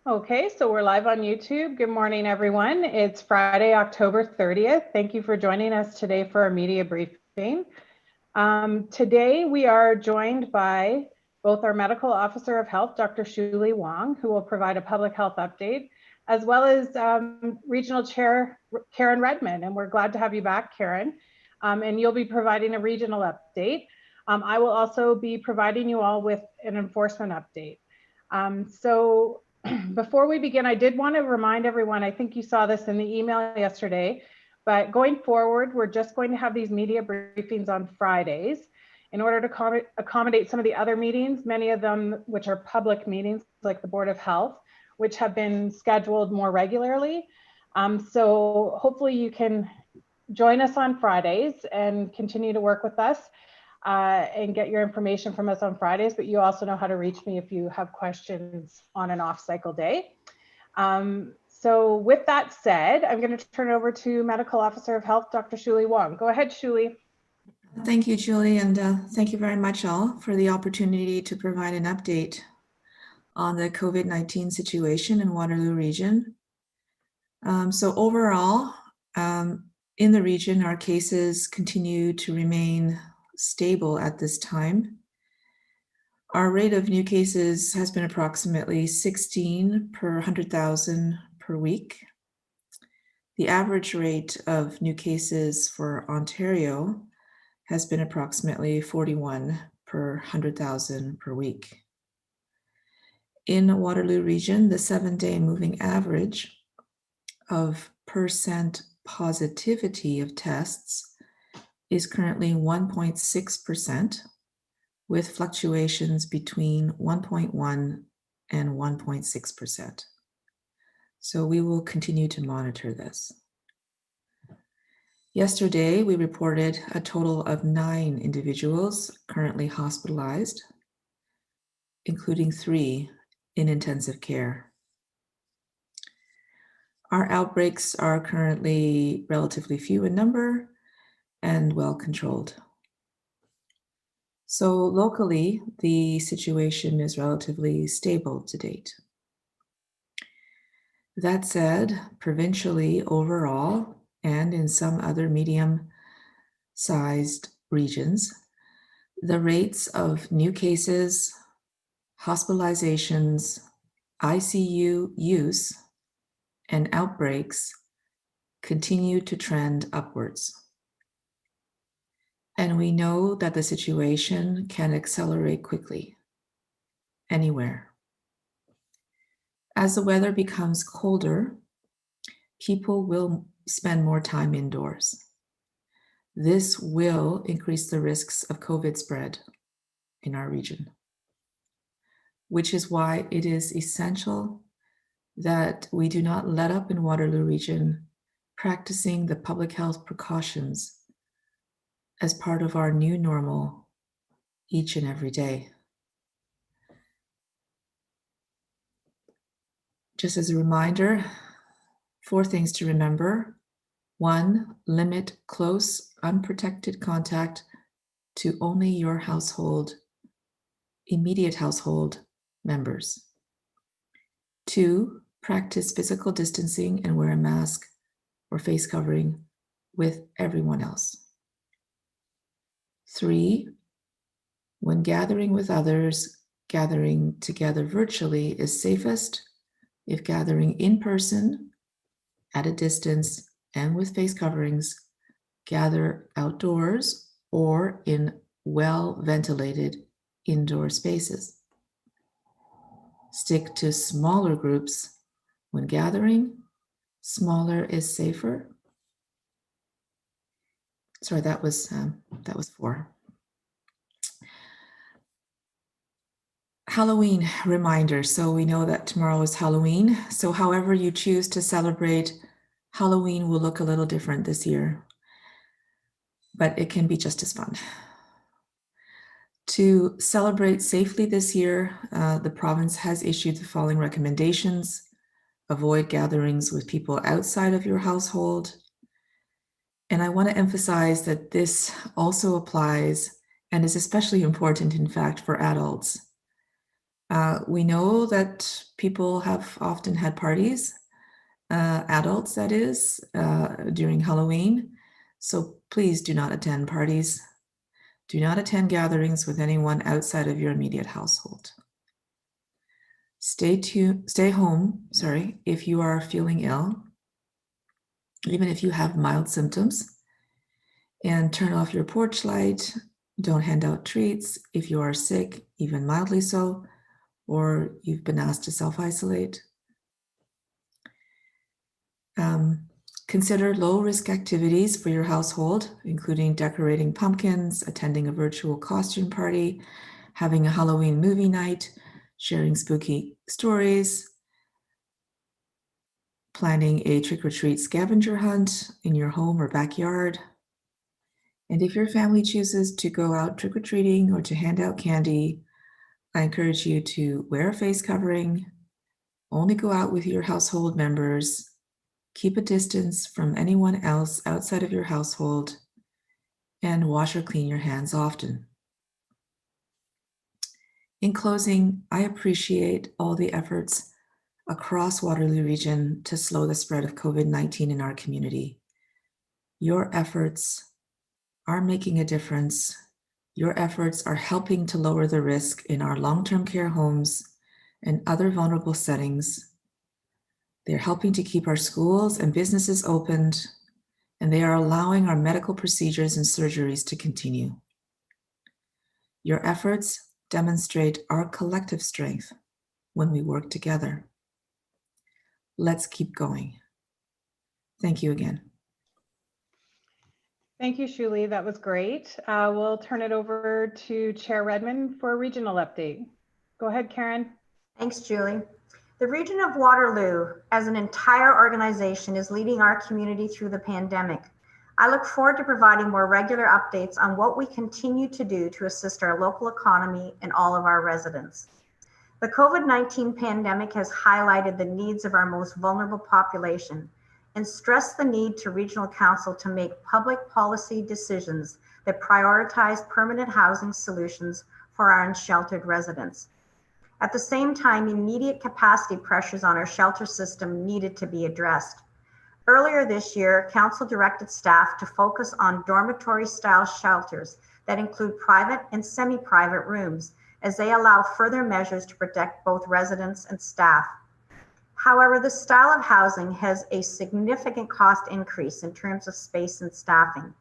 Okay, so we're live on YouTube. Good morning, everyone. It's Friday, October 30th. Thank you for joining us today for our media briefing. Today, we are joined by both our Medical Officer of Health, Dr. Shulie Wong, who will provide a public health update, as well as Regional Chair Karen Redman. And we're glad to have you back, Karen. And you'll be providing a regional update. I will also be providing you all with an enforcement update. Before we begin, I did want to remind everyone, I think you saw this in the email yesterday, but going forward, we're just going to have these media briefings on Fridays in order to accommodate some of the other meetings, many of them which are public meetings like the Board of Health, which have been scheduled more regularly. So hopefully you can join us on Fridays and continue to work with us. And get your information from us on Fridays, but you also know how to reach me if you have questions on an off-cycle day. So with that said, I'm going to turn it over to Medical Officer of Health, Dr. Shulie Wong. Go ahead, Shulie. Thank you, Julie, and thank you very much all for the opportunity to provide an update on the COVID-19 situation in Waterloo region. So overall, in the region, our cases continue to remain stable at this time. Our rate of new cases has been approximately 16 per 100,000 per week. The average rate of new cases for Ontario has been approximately 41 per 100,000 per week. In Waterloo region, the 7-day moving average of percent positivity of tests is currently 1.6%, with fluctuations between 1.1 and 1.6%. So we will continue to monitor this. Yesterday, we reported a total of 9 individuals currently hospitalized, including 3 in intensive care. Our outbreaks are currently relatively few in number and well controlled. So locally, the situation is relatively stable to date. That said, provincially overall, and in some other medium-sized regions, the rates of new cases, hospitalizations, ICU use, and outbreaks continue to trend upwards. And we know that the situation can accelerate quickly, anywhere. As the weather becomes colder, people will spend more time indoors. This will increase the risks of COVID spread in our region, which is why it is essential that we do not let up in Waterloo region, practicing the public health precautions as part of our new normal each and every day. Just as a reminder, 4 things to remember. 1, limit close, unprotected contact to only your household, immediate household members. 2, practice physical distancing and wear a mask or face covering with everyone else. 3, when gathering with others, gathering together virtually is safest. If gathering in person, at a distance, and with face coverings, gather outdoors or in well-ventilated indoor spaces. Stick to smaller groups when gathering. Smaller is safer. Sorry, that was 4. Halloween reminder. So we know that tomorrow is Halloween. So however you choose to celebrate, Halloween will look a little different this year, but it can be just as fun. To celebrate safely this year, the province has issued the following recommendations. Avoid gatherings with people outside of your household. And I want to emphasize that this also applies and is especially important, in fact, for adults. We know that people have often had parties, adults that is, during Halloween. So please do not attend parties. Do not attend gatherings with anyone outside of your immediate household. Stay home, if you are feeling ill, even if you have mild symptoms, and turn off your porch light. Don't hand out treats if you are sick, even mildly so, or you've been asked to self-isolate. Consider low-risk activities for your household, including decorating pumpkins, attending a virtual costume party, having a Halloween movie night, sharing spooky stories, planning a trick-or-treat scavenger hunt in your home or backyard. And if your family chooses to go out trick-or-treating or to hand out candy, I encourage you to wear a face covering, only go out with your household members, keep a distance from anyone else outside of your household, and wash or clean your hands often. In closing, I appreciate all the efforts across Waterloo Region to slow the spread of COVID-19 in our community. Your efforts are making a difference. Your efforts are helping to lower the risk in our long-term care homes and other vulnerable settings. They're helping to keep our schools and businesses opened, and they are allowing our medical procedures and surgeries to continue. Your efforts demonstrate our collective strength when we work together. Let's keep going. Thank you again. Thank you, Shulie. That was great. We'll turn it over to Chair Redman for a regional update. Go ahead, Karen. Thanks, Julie. The region of Waterloo, as an entire organization, is leading our community through the pandemic. I look forward to providing more regular updates on what we continue to do to assist our local economy and all of our residents. The COVID-19 pandemic has highlighted the needs of our most vulnerable population and stressed the need to Regional Council to make public policy decisions that prioritize permanent housing solutions for our unsheltered residents. At the same time, immediate capacity pressures on our shelter system needed to be addressed. Earlier this year, Council directed staff to focus on dormitory-style shelters that include private and semi-private rooms, as they allow further measures to protect both residents and staff. However, this style of housing has a significant cost increase in terms of space and staffing.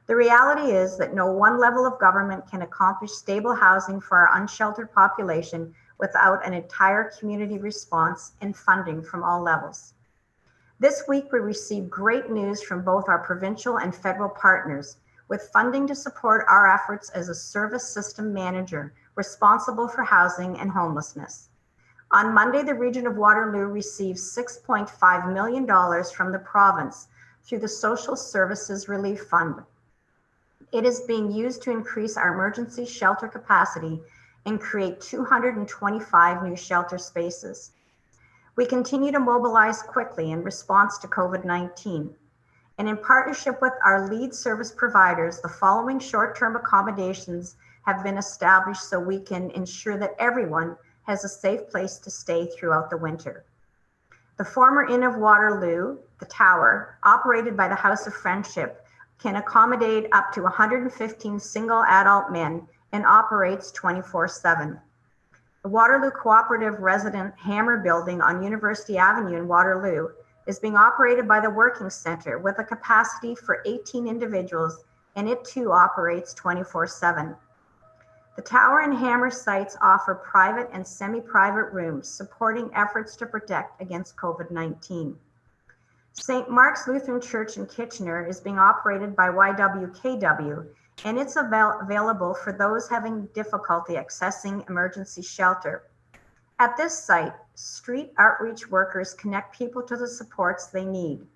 The reality is that no one level of government can accomplish stable housing for our unsheltered population without an entire community response and funding from all levels. This week, we received great news from both our provincial and federal partners, with funding to support our efforts as a service system manager responsible for housing and homelessness. On Monday, the region of Waterloo received $6.5 million from the province through the Social Services Relief Fund. It is being used to increase our emergency shelter capacity and create 225 new shelter spaces. We continue to mobilize quickly in response to COVID-19. And in partnership with our lead service providers, the following short-term accommodations have been established so we can ensure that everyone has a safe place to stay throughout the winter. The former Inn of Waterloo, the Tower, operated by the House of Friendship, can accommodate up to 115 single adult men and operates 24/7. The Waterloo Cooperative Resident Hammer Building on University Avenue in Waterloo is being operated by the Working Center with a capacity for 18 individuals, and it too operates 24/7. The Tower and Hammer sites offer private and semi-private rooms supporting efforts to protect against COVID-19. St. Mark's Lutheran Church in Kitchener is being operated by YWKW, and it's available for those having difficulty accessing emergency shelter. At this site, street outreach workers connect people to the supports they need.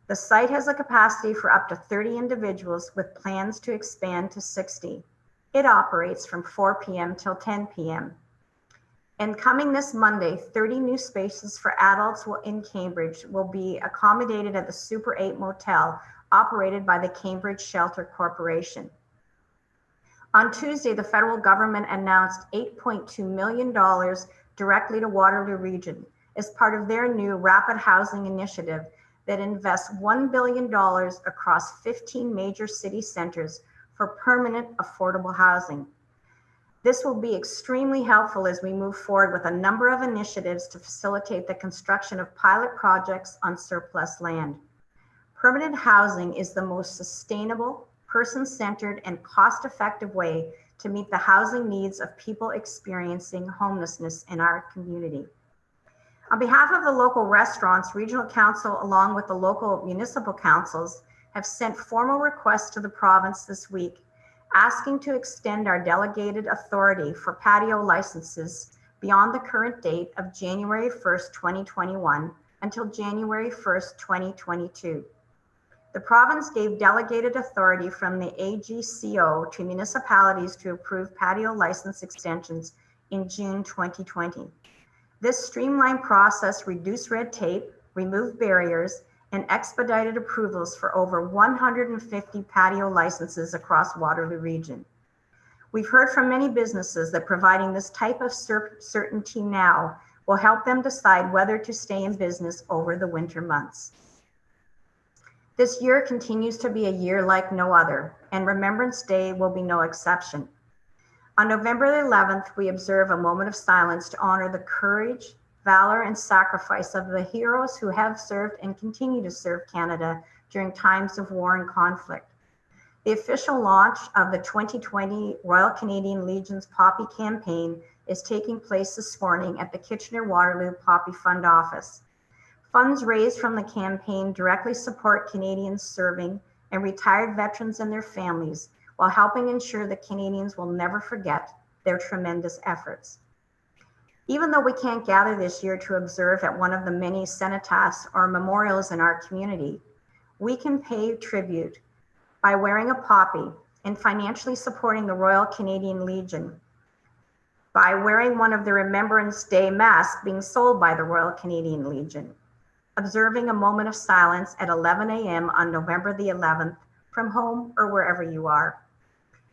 The site has a capacity for up to 30 individuals with plans to expand to 60. It operates from 4 p.m. till 10 p.m. And coming this Monday, 30 new spaces for adults in Cambridge will be accommodated at the Super 8 Motel, operated by the Cambridge Shelter Corporation. On Tuesday, the federal government announced $8.2 million directly to Waterloo Region as part of their new rapid housing initiative that invests $1 billion across 15 major city centers for permanent affordable housing. This will be extremely helpful as we move forward with a number of initiatives to facilitate the construction of pilot projects on surplus land. Permanent housing is the most sustainable, person-centered, and cost-effective way to meet the housing needs of people experiencing homelessness in our community. On behalf of the local restaurants, Regional Council, along with the local municipal councils, have sent formal requests to the province this week asking to extend our delegated authority for patio licenses beyond the current date of January 1st, 2021 until January 1st, 2022. The province gave delegated authority from the AGCO to municipalities to approve patio license extensions in June 2020. This streamlined process reduced red tape, removed barriers, and expedited approvals for over 150 patio licenses across Waterloo Region. We've heard from many businesses that providing this type of certainty now will help them decide whether to stay in business over the winter months. This year continues to be a year like no other, and Remembrance Day will be no exception. On November the 11th, we observe a moment of silence to honor the courage, valor, and sacrifice of the heroes who have served and continue to serve Canada during times of war and conflict. The official launch of the 2020 Royal Canadian Legion's Poppy campaign is taking place this morning at the Kitchener-Waterloo Poppy Fund office. Funds raised from the campaign directly support Canadians serving and retired veterans and their families while helping ensure that Canadians will never forget their tremendous efforts. Even though we can't gather this year to observe at one of the many cenotaphs or memorials in our community, we can pay tribute by wearing a poppy and financially supporting the Royal Canadian Legion, by wearing one of the Remembrance Day masks being sold by the Royal Canadian Legion, observing a moment of silence at 11 a.m. on November the 11th from home or wherever you are,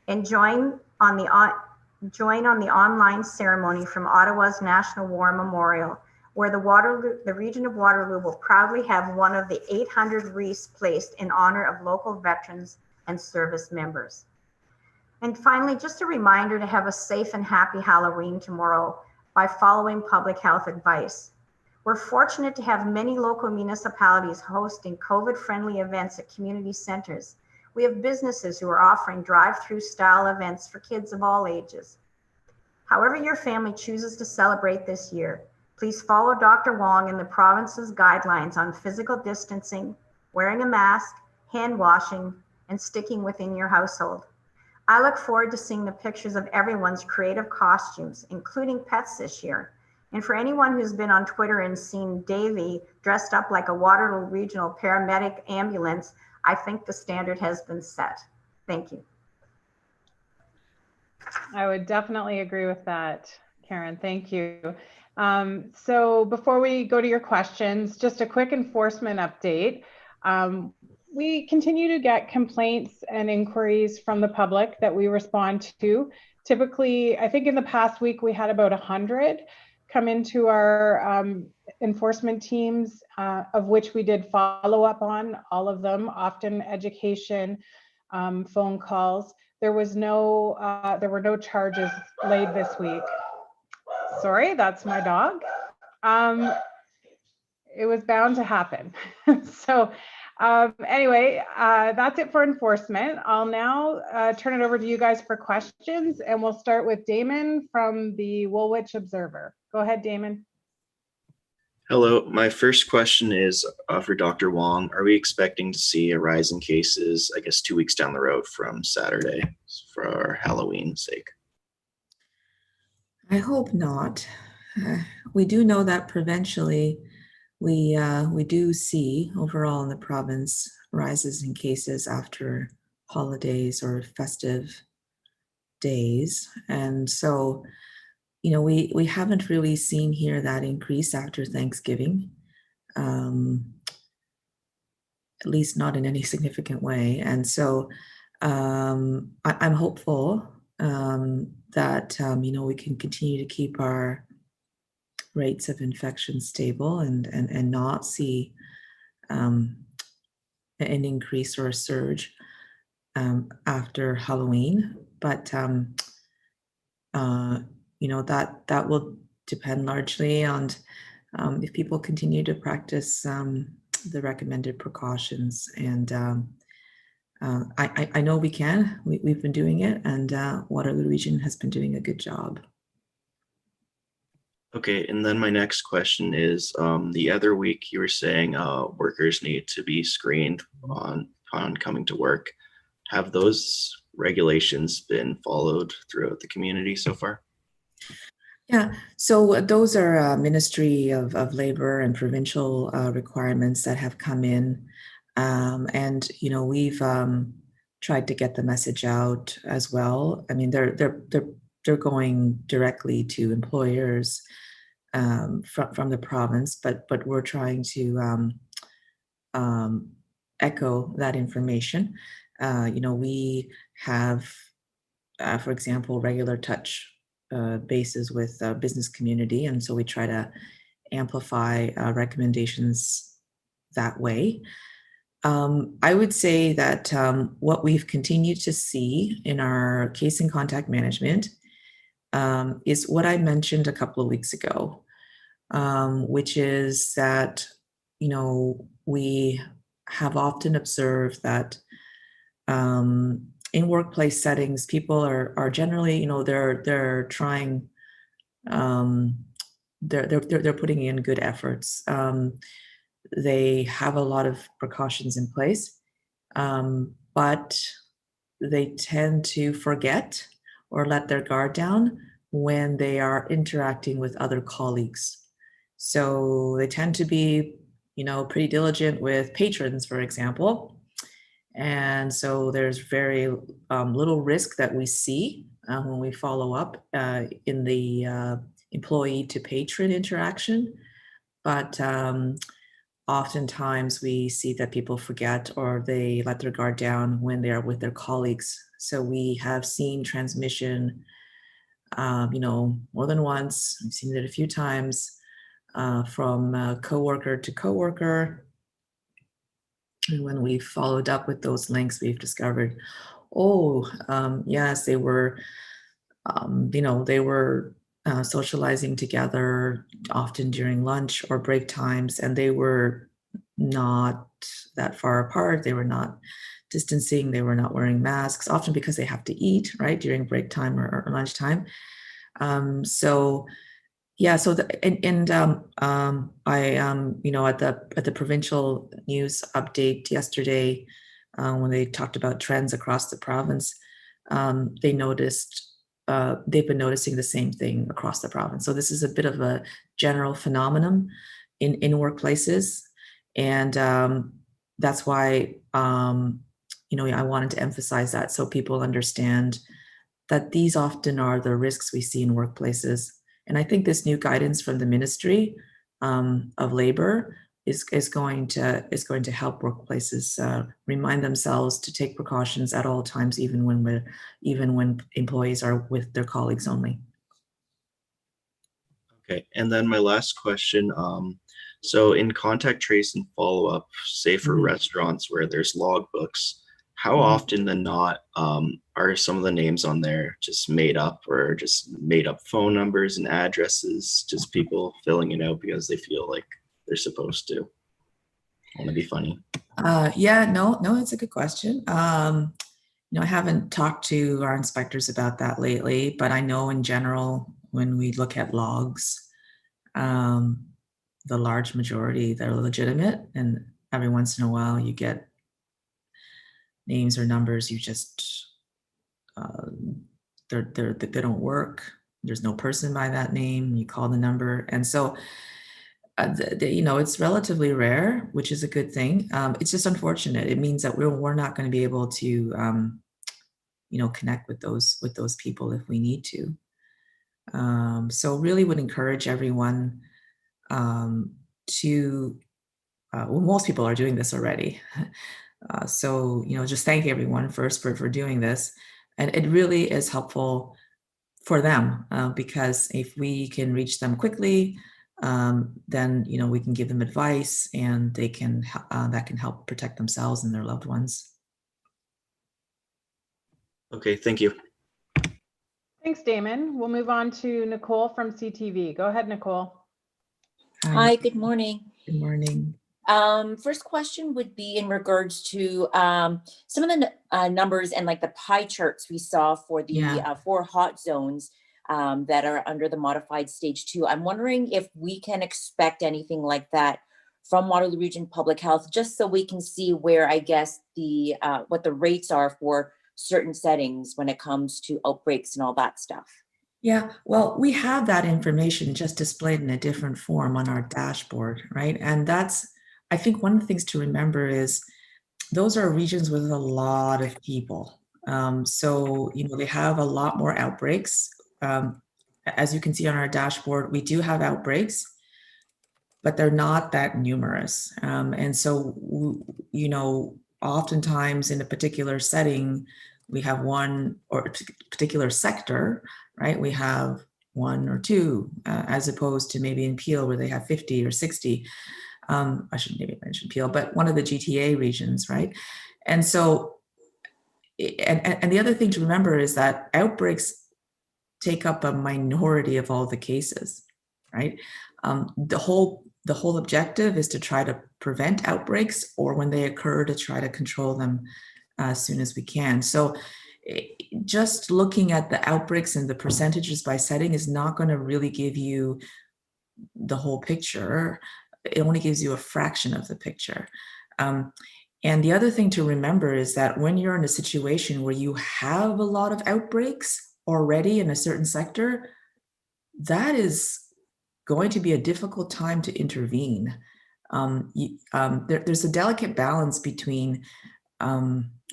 and join on the online ceremony from Ottawa's National War Memorial, where the region of Waterloo will proudly have one of the 800 wreaths placed in honor of local veterans and service members. And finally, just a reminder to have a safe and happy Halloween tomorrow by following public health advice. We're fortunate to have many local municipalities hosting COVID-friendly events at community centers. We have businesses who are offering drive-through style events for kids of all ages. However your family chooses to celebrate this year, please follow Dr. Wong and the province's guidelines on physical distancing, wearing a mask, hand washing, and sticking within your household. I look forward to seeing the pictures of everyone's creative costumes, including pets this year. And for anyone who's been on Twitter and seen Davey dressed up like a Waterloo Regional paramedic ambulance, I think the standard has been set. Thank you. I would definitely agree with that, Karen. Thank you. So before we go to your questions, just a quick enforcement update. We continue to get complaints and inquiries from the public that we respond to. Typically, I think in the past week, we had about 100 come into our enforcement teams, of which we did follow up on all of them, often education, phone calls. There were no charges laid this week. Sorry, that's my dog. It was bound to happen. So anyway, that's it for enforcement. I'll now turn it over to you guys for questions, and we'll start with Damon from the Woolwich Observer. Go ahead, Damon. Hello, my first question is for Dr. Wong. Are we expecting to see a rise in cases, I guess, 2 weeks down the road from Saturday for our Halloween sake? I hope not. We do know that provincially, we do see overall in the province rises in cases after holidays or festive days. And so, you know, we haven't really seen here that increase after Thanksgiving, at least not in any significant way. And so I'm hopeful that we can continue to keep our rates of infection stable and not see an increase or a surge after Halloween. But that will depend largely on if people continue to practice the recommended precautions. And I know we can. We've been doing it, and Waterloo Region has been doing a good job. Okay, and then my next question is, the other week you were saying workers need to be screened on coming to work. Have those regulations been followed throughout the community so far? Yeah, so those are Ministry of Labor and provincial requirements that have come in. And we've tried to get the message out as well. I mean, they're going directly to employers from the province, but we're trying to echo that information. We have, for example, regular touch bases with business community, and so we try to amplify recommendations that way. I would say that what we've continued to see in our case and contact management is what I mentioned a couple of weeks ago, which is that, we have often observed that in workplace settings, people are generally, they're trying, they're putting in good efforts. They have a lot of precautions in place, but they tend to forget or let their guard down when they are interacting with other colleagues. So they tend to be, pretty diligent with patrons, for example. And so there's very little risk that we see when we follow up in the employee to patron interaction. But oftentimes we see that people forget or they let their guard down when they are with their colleagues. So we have seen transmission, more than once. We've seen it a few times from coworker to coworker. And when we followed up with those links, we've discovered, yes, they were, they were socializing together often during lunch or break times, and they were not that far apart. They were not distancing. They were not wearing masks, often because they have to eat, right, during break time or lunchtime. Yeah, so I at the provincial news update yesterday, when they talked about trends across the province, they noticed they've been noticing the same thing across the province. So this is a bit of a general phenomenon in workplaces, and that's why I wanted to emphasize that so people understand that these often are the risks we see in workplaces. And I think this new guidance from the Ministry of Labor is going to help workplaces remind themselves to take precautions at all times, even when employees are with their colleagues only. Okay, and then my last question. So in contact trace and follow up, say for restaurants where there's logbooks, how often than not are some of the names on there just made up, or just made up phone numbers and addresses, just people filling it out because they feel like they're supposed to? Want to be funny? No, it's a good question. I haven't talked to our inspectors about that lately, but I know in general, when we look at logs, the large majority, they're legitimate, and every once in a while you get names or numbers you just they don't work. There's no person by that name. You call the number, and so it's relatively rare, which is a good thing. It's just unfortunate. It means that we're not going to be able to connect with those people if we need to. So really would encourage everyone to most people are doing this already. So just thank everyone first for doing this. And it really is helpful for them because if we can reach them quickly, then we can give them advice, and they can that can help protect themselves and their loved ones. Okay, thank you. Thanks, Damon. We'll move on to Nicole from CTV. Go ahead, Nicole. Hi, good morning. Good morning. First question would be in regards to some of the numbers and like the pie charts we saw for the 4 hot zones that are under the modified stage 2. I'm wondering if we can expect anything like that from Waterloo Region Public Health, just so we can see where, I guess, the what the rates are for certain settings when it comes to outbreaks and all that stuff. Yeah, well, we have that information just displayed in a different form on our dashboard, right? And that's, I think one of the things to remember is those are regions with a lot of people. So, they have a lot more outbreaks. As you can see on our dashboard, we do have outbreaks, but they're not that numerous. And so, oftentimes in a particular setting, we have one or a particular sector, right? We have 1 or 2, as opposed to maybe in Peel where they have 50 or 60. I shouldn't maybe mention Peel, but one of the GTA regions, right? And so, and the other thing to remember is that outbreaks take up a minority of all the cases, right? The whole objective is to try to prevent outbreaks, or when they occur, to try to control them as soon as we can. So just looking at the outbreaks and the percentages by setting is not going to really give you the whole picture. It only gives you a fraction of the picture. And the other thing to remember is that when you're in a situation where you have a lot of outbreaks already in a certain sector, that is going to be a difficult time to intervene. There's a delicate balance between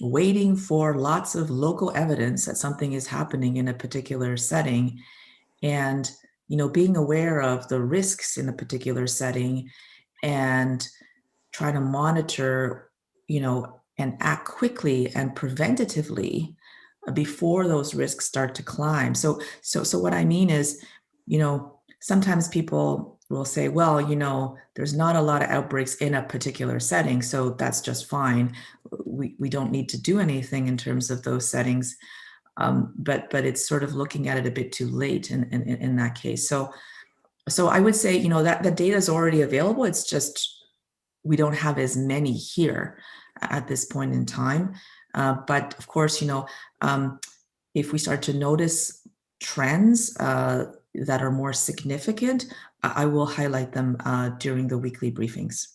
waiting for lots of local evidence that something is happening in a particular setting, and being aware of the risks in a particular setting, and try to monitor, and act quickly and preventatively before those risks start to climb. So what I mean is, sometimes people will say, well, there's not a lot of outbreaks in a particular setting, so that's just fine. We don't need to do anything in terms of those settings. But it's sort of looking at it a bit too late in that case. So I would say, that the data is already available. It's just we don't have as many here at this point in time. But of course, if we start to notice trends that are more significant, I will highlight them during the weekly briefings.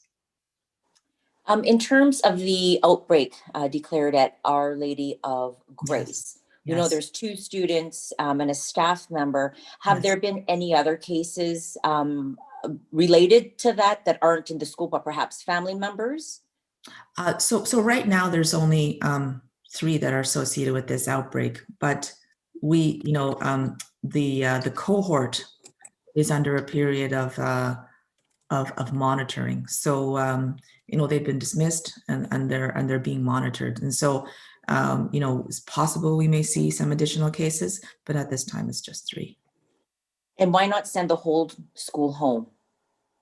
In terms of the outbreak declared at Our Lady of Grace, Yes. There's 2 students and a staff member. Have there been any other cases related to that aren't in the school, but perhaps family members? So right now there's only 3 that are associated with this outbreak, but we, the cohort is under a period of monitoring. So they've been dismissed and they're being monitored. And so it's possible we may see some additional cases, but at this time it's just 3. And why not send the whole school home?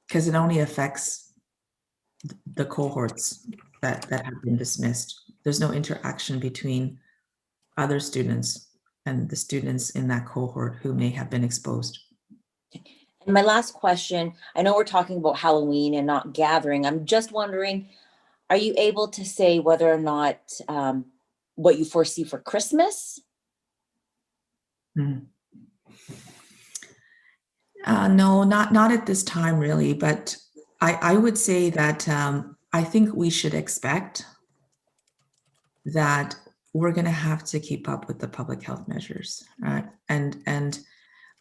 Because it only affects the cohorts that have been dismissed. There's no interaction between other students and the students in that cohort who may have been exposed. And my last question, I know we're talking about Halloween and not gathering. I'm just wondering, are you able to say whether or not what you foresee for Christmas? No, not at this time really, but I would say that I think we should expect that we're going to have to keep up with the public health measures, right? And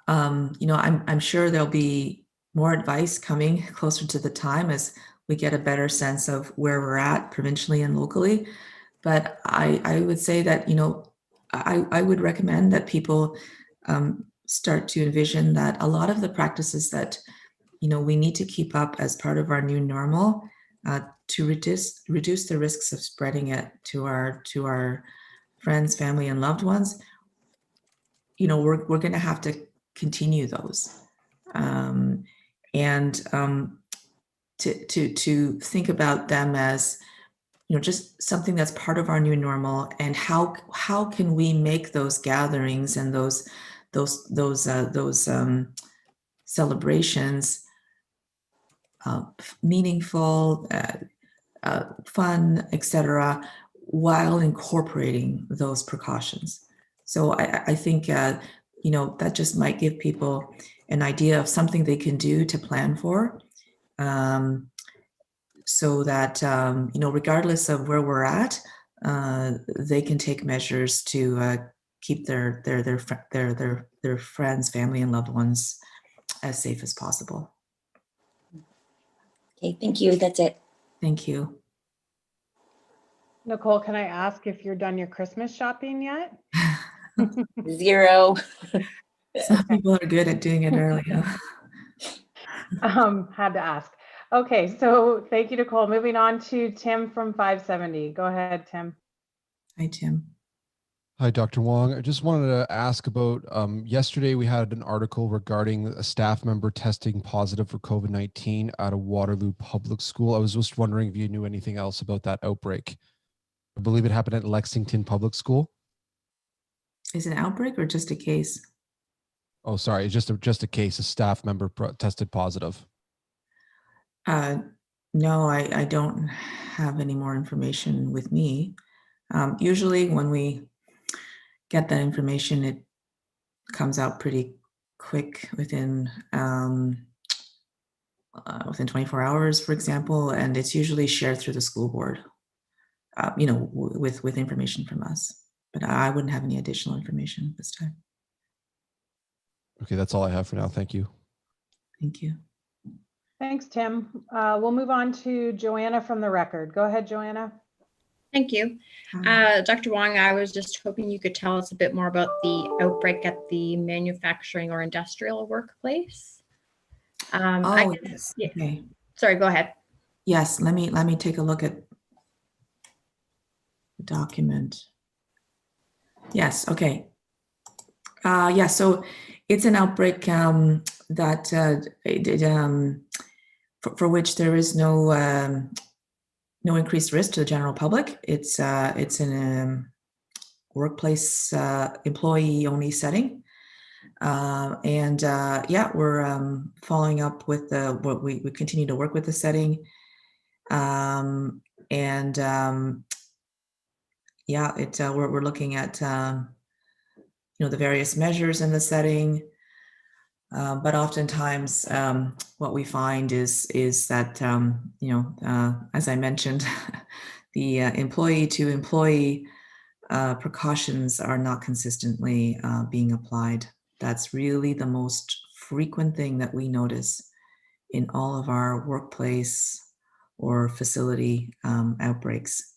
I'm sure there'll be more advice coming closer to the time as we get a better sense of where we're at provincially and locally. But I would say that, I would recommend that people start to envision that a lot of the practices that, we need to keep up as part of our new normal to reduce the risks of spreading it to our friends, family, and loved ones, we're going to have to continue those. To think about them as, just something that's part of our new normal, and how can we make those gatherings and those celebrations meaningful, fun, etc., while incorporating those precautions. So I think that just might give people an idea of something they can do to plan for, so that regardless of where we're at, they can take measures to keep their friends, family, and loved ones as safe as possible. Okay, thank you. That's it. Thank you. Nicole, can I ask if you're done your Christmas shopping yet? 0. Some people are good at doing it early. Had to ask. Okay, so thank you, Nicole. Moving on to Tim from 570. Go ahead, Tim. Hi, Tim. Hi, Dr. Wong. I just wanted to ask about, yesterday we had an article regarding a staff member testing positive for COVID-19 at a Waterloo public school. I was just wondering if you knew anything else about that outbreak. I believe it happened at Lexington Public School. Is it an outbreak or just a case? Oh, sorry, just a case. A staff member tested positive. No, I don't have any more information with me. Usually when we get that information, it comes out pretty quick within 24 hours, for example, and it's usually shared through the school board, with information from us. But I wouldn't have any additional information this time. Okay, that's all I have for now. Thank you. Thank you. Thanks, Tim. We'll move on to Joanna from the Record. Go ahead, Joanna. Thank you. Dr. Wong, I was just hoping you could tell us a bit more about the outbreak at the manufacturing or industrial workplace. Yes. Yeah. Okay. Sorry, go ahead. Yes, let me take a look at the document. Yes, okay. Yeah, so it's an outbreak for which there is no increased risk to the general public. It's in a workplace employee-only setting, yeah, we're following up with we continue to work with the setting, yeah, we're looking at the various measures in the setting. But oftentimes, what we find is that as I mentioned, the employee-to-employee precautions are not consistently being applied. That's really the most frequent thing that we notice in all of our workplace or facility outbreaks.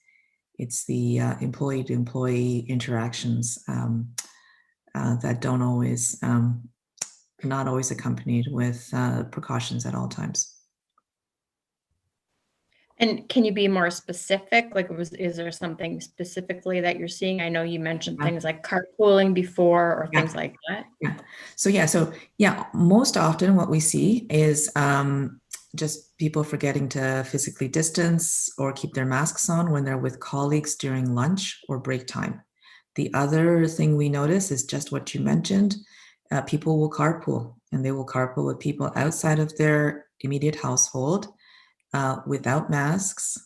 It's the employee-to-employee interactions that don't always not always accompanied with precautions at all times. And can you be more specific? Like, is there something specifically that you're seeing? I know you mentioned things like carpooling before or things like that. Yeah. So most often what we see is just people forgetting to physically distance or keep their masks on when they're with colleagues during lunch or break time. The other thing we notice is just what you mentioned. People will carpool, and they will carpool with people outside of their immediate household without masks,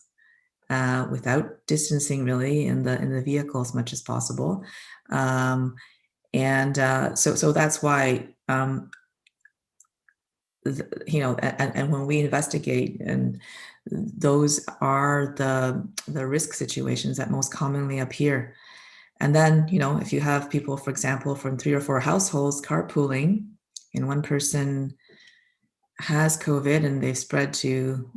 without distancing really in the vehicle as much as possible. So that's why, and when we investigate, and those are the risk situations that most commonly appear. And then, if you have people, for example, from 3 or 4 households carpooling, and one person has COVID and they've spread to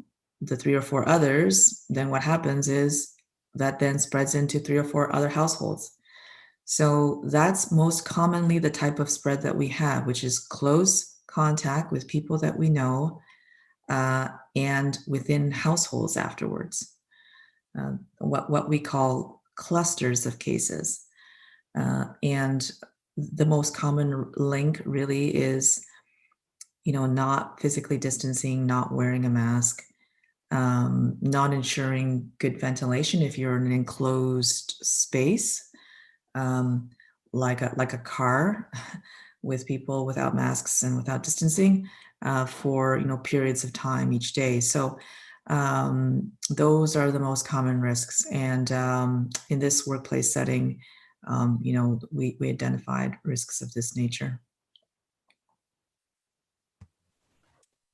the 3 or 4 others, then what happens is that then spreads into 3 or 4 other households. So that's most commonly the type of spread that we have, which is close contact with people that we know and within households afterwards. What we call clusters of cases. And the most common link really is, not physically distancing, not wearing a mask, not ensuring good ventilation if you're in an enclosed space, like a car with people without masks and without distancing for periods of time each day. So those are the most common risks. And in this workplace setting, we identified risks of this nature.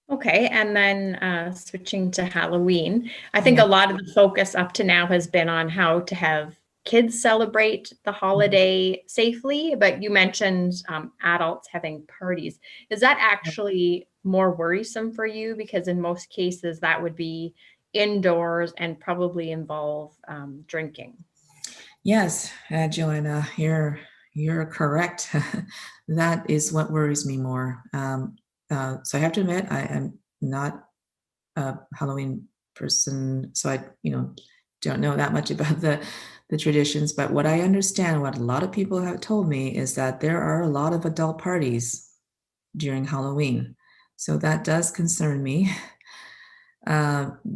Okay, and then switching to Halloween, I think a lot of the focus up to now has been on how to have kids celebrate the holiday safely, but you mentioned adults having parties. Is that actually more worrisome for you? Because in most cases that would be indoors and probably involve drinking. Yes, Joanna, you're correct. That is what worries me more. So I have to admit, I am not a Halloween person, so I, don't know that much about the traditions. But what I understand, what a lot of people have told me, is that there are a lot of adult parties during Halloween. So that does concern me,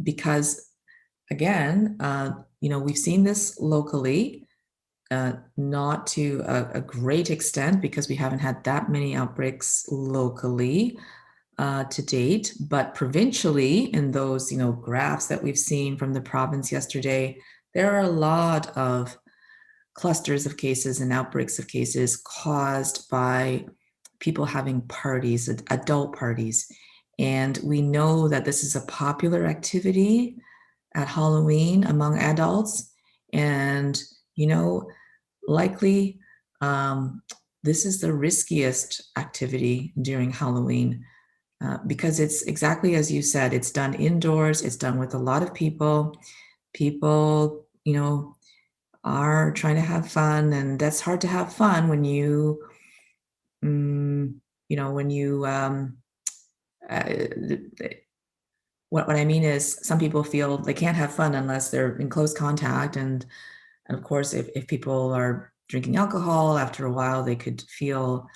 because, again, we've seen this locally. Not to a great extent, because we haven't had that many outbreaks locally to date, but provincially, in those graphs that we've seen from the province yesterday, there are a lot of clusters of cases and outbreaks of cases caused by people having parties, adult parties. And we know that this is a popular activity at Halloween among adults. And likely, this is the riskiest activity during Halloween because it's exactly as you said, it's done indoors, it's done with a lot of people. People, are trying to have fun, and that's hard to have fun when what I mean is, some people feel they can't have fun unless they're in close contact. And of course, if people are drinking alcohol, after a while, they could feel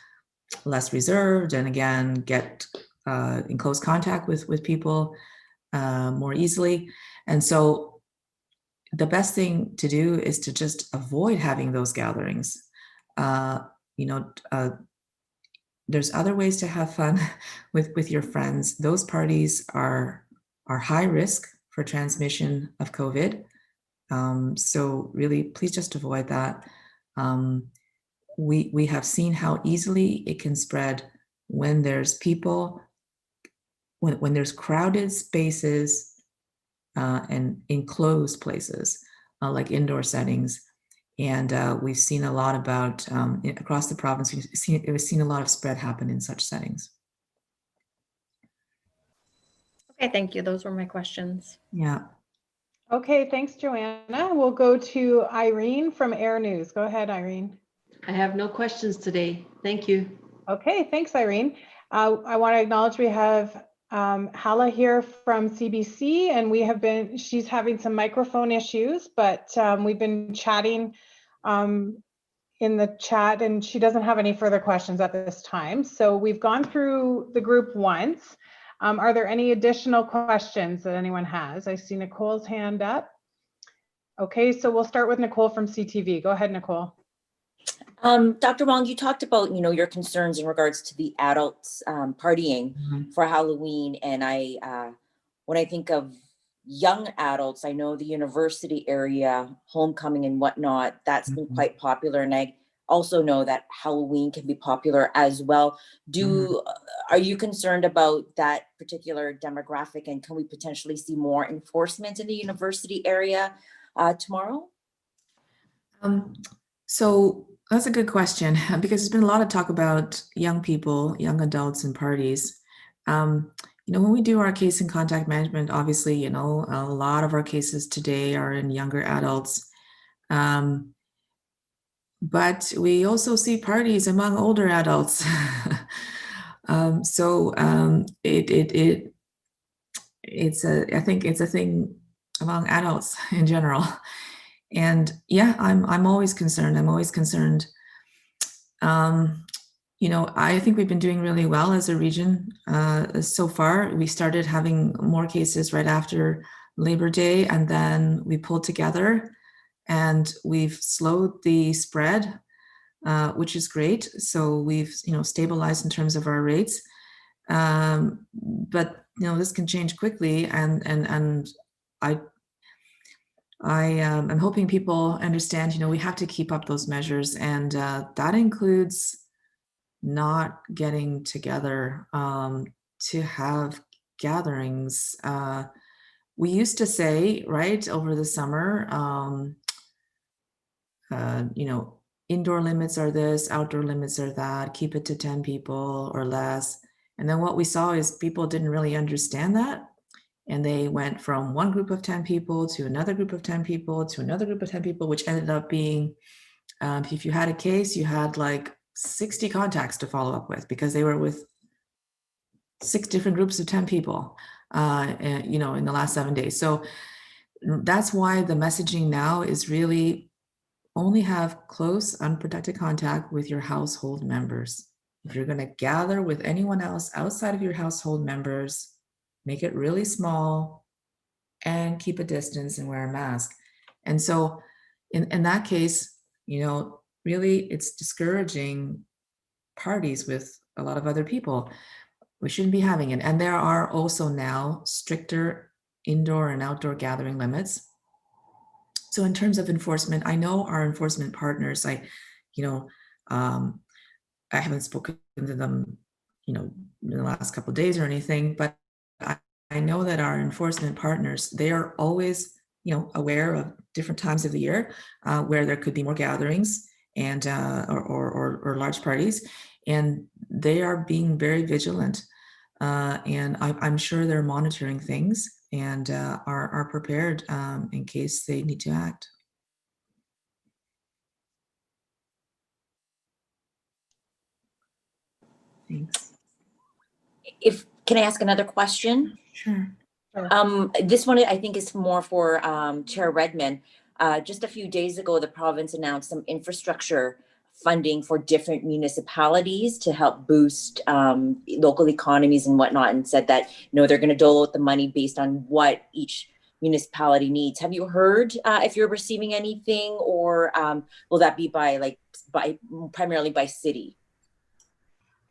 less reserved and again, get in close contact with people more easily. And so the best thing to do is to just avoid having those gatherings. There's other ways to have fun with your friends. Those parties are high risk for transmission of COVID. So really, please just avoid that. We have seen how easily it can spread when there's people, when there's crowded spaces and enclosed places, like indoor settings. And we've seen a lot about, across the province, we've seen a lot of spread happen in such settings. Okay, thank you. Those were my questions. Yeah. Okay, thanks, Joanna. We'll go to Irene from Air News. Go ahead, Irene. I have no questions today. Thank you. Okay, thanks, Irene. I want to acknowledge we have Hala here from CBC, and she's having some microphone issues, but we've been chatting in the chat, and she doesn't have any further questions at this time. So we've gone through the group once. Are there any additional questions that anyone has? I see Nicole's hand up. Okay, so we'll start with Nicole from CTV. Go ahead, Nicole. Dr. Wong, you talked about, your concerns in regards to the adults partying for Halloween. And when I think of young adults, I know the university area, homecoming and whatnot, that's been quite popular. And I also know that Halloween can be popular as well. Are you concerned about that particular demographic, and can we potentially see more enforcement in the university area tomorrow? So that's a good question, because there's been a lot of talk about young people, young adults and parties. When we do our case and contact management, obviously, a lot of our cases today are in younger adults. But we also see parties among older adults. I think it's a thing among adults in general. And yeah, I'm always concerned. I'm always concerned You know, I think we've been doing really well as a region so far. We started having more cases right after Labor Day, and then we pulled together and we've slowed the spread, which is great. So we've, you know, stabilized in terms of our rates. But, you know, this can change quickly, and I'm hoping people understand, you know, we have to keep up those measures, and that includes not getting together to have gatherings. We used to say, right, over the summer, you know, indoor limits are this, outdoor limits are that, keep it to 10 people or less. And then what we saw is people didn't really understand that. And they went from one group of 10 people to another group of 10 people to another group of 10 people, which ended up being, if you had a case, you had like 60 contacts to follow up with, because they were with 6 different groups of 10 people, you know, in the last 7 days. So that's why the messaging now is really only have close, unprotected contact with your household members. If you're going to gather with anyone else outside of your household members, make it really small and keep a distance and wear a mask. And so in that case, you know, really it's discouraging parties with a lot of other people. We shouldn't be having it. And there are also now stricter indoor and outdoor gathering limits. So in terms of enforcement, I know our enforcement partners, I haven't spoken to them, you know, in the last couple of days or anything, but I know that our enforcement partners, they are always, you know, aware of different times of the year where there could be more gatherings and or large parties, and they are being very vigilant. And I'm sure they're monitoring things and are prepared in case they need to act. Thanks. Can I ask another question? Sure. This one I think is more for Chair Redman. Just a few days ago, the province announced some infrastructure funding for different municipalities to help boost local economies and whatnot, and said that, you know, they're going to dole out the money based on what each municipality needs. Have you heard if you're receiving anything, or will that be primarily by city?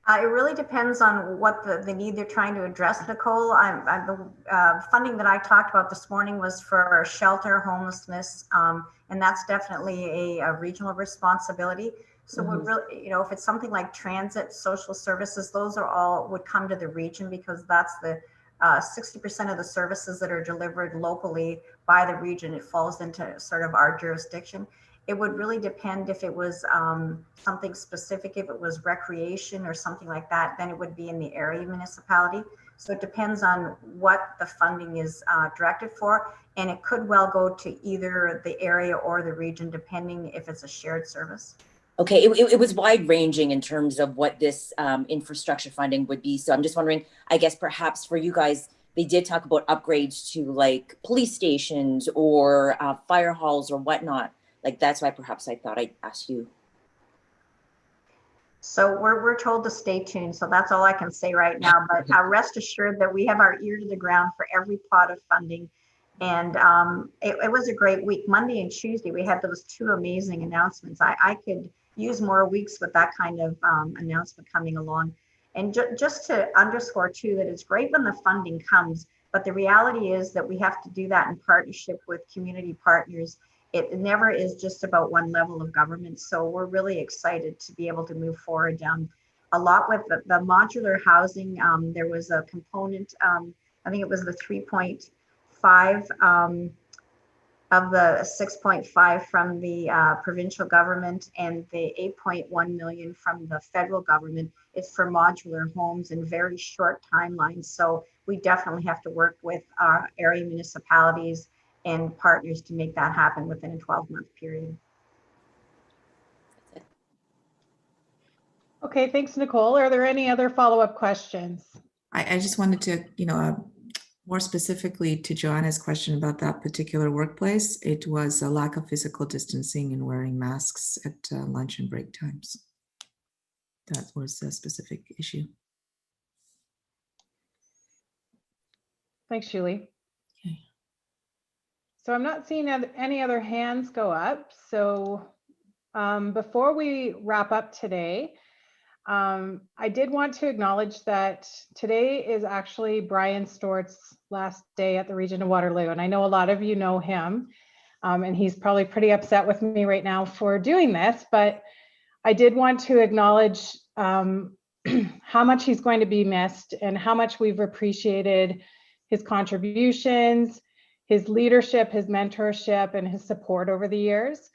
It really depends on what the need they're trying to address, Nicole. The funding that I talked about this morning was for shelter, homelessness, and that's definitely a regional responsibility. So would really, you know, if it's something like transit, social services, those are all would come to the region, because that's the 60% of the services that are delivered locally by the region. It falls into sort of our jurisdiction. It would really depend if it was something specific. If it was recreation or something like that, then it would be in the area municipality. So it depends on what the funding is directed for. And it could well go to either the area or the region, depending if it's a shared service. Okay, it was wide ranging in terms of what this infrastructure funding would be. So I'm just wondering, I guess perhaps for you guys, they did talk about upgrades to like police stations or fire halls or whatnot. Like, that's why perhaps I thought I'd ask you. So we're told to stay tuned. So that's all I can say right now. But rest assured that we have our ear to the ground for every pot of funding. And it was a great week. Monday and Tuesday, we had those 2 amazing announcements. I could use more weeks with that kind of announcement coming along. And just to underscore too, that it's great when the funding comes, but the reality is that we have to do that in partnership with community partners. It never is just about one level of government. So we're really excited to be able to move forward a lot with the modular housing. There was a component, I think it was the 3.5 of the 6.5 from the provincial government, and the 8.1 million from the federal government is for modular homes in very short timelines. So we definitely have to work with our area municipalities and partners to make that happen within a 12-month period. Okay, thanks, Nicole. Are there any other follow-up questions? I just wanted to, you know, more specifically to Joanna's question about that particular workplace, it was a lack of physical distancing and wearing masks at lunch and break times. that was a specific issue. Thanks, Shulie. Okay. So I'm not seeing any other hands go up. So before we wrap up today, I did want to acknowledge that today is actually Brian Stort's last day at the Region of Waterloo. And I know a lot of you know him, and he's probably pretty upset with me right now for doing this, but I did want to acknowledge how much he's going to be missed and how much we've appreciated his contributions, his leadership, his mentorship, and his support over the years.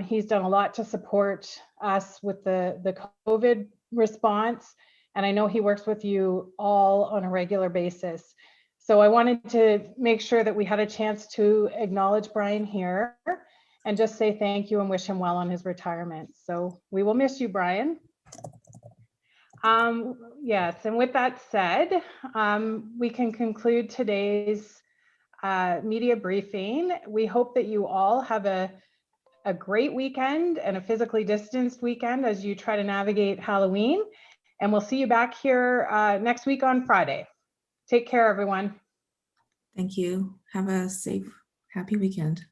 He's done a lot to support us with the COVID response, and I know he works with you all on a regular basis. So I wanted to make sure that we had a chance to acknowledge Brian here and just say thank you and wish him well on his retirement. So we will miss you, Brian. Yes, and with that said, we can conclude today's media briefing. We hope that you all have a great weekend and a physically distanced weekend as you try to navigate Halloween. And we'll see you back here next week on Friday. Take care, everyone. Thank you. Have a safe, happy weekend.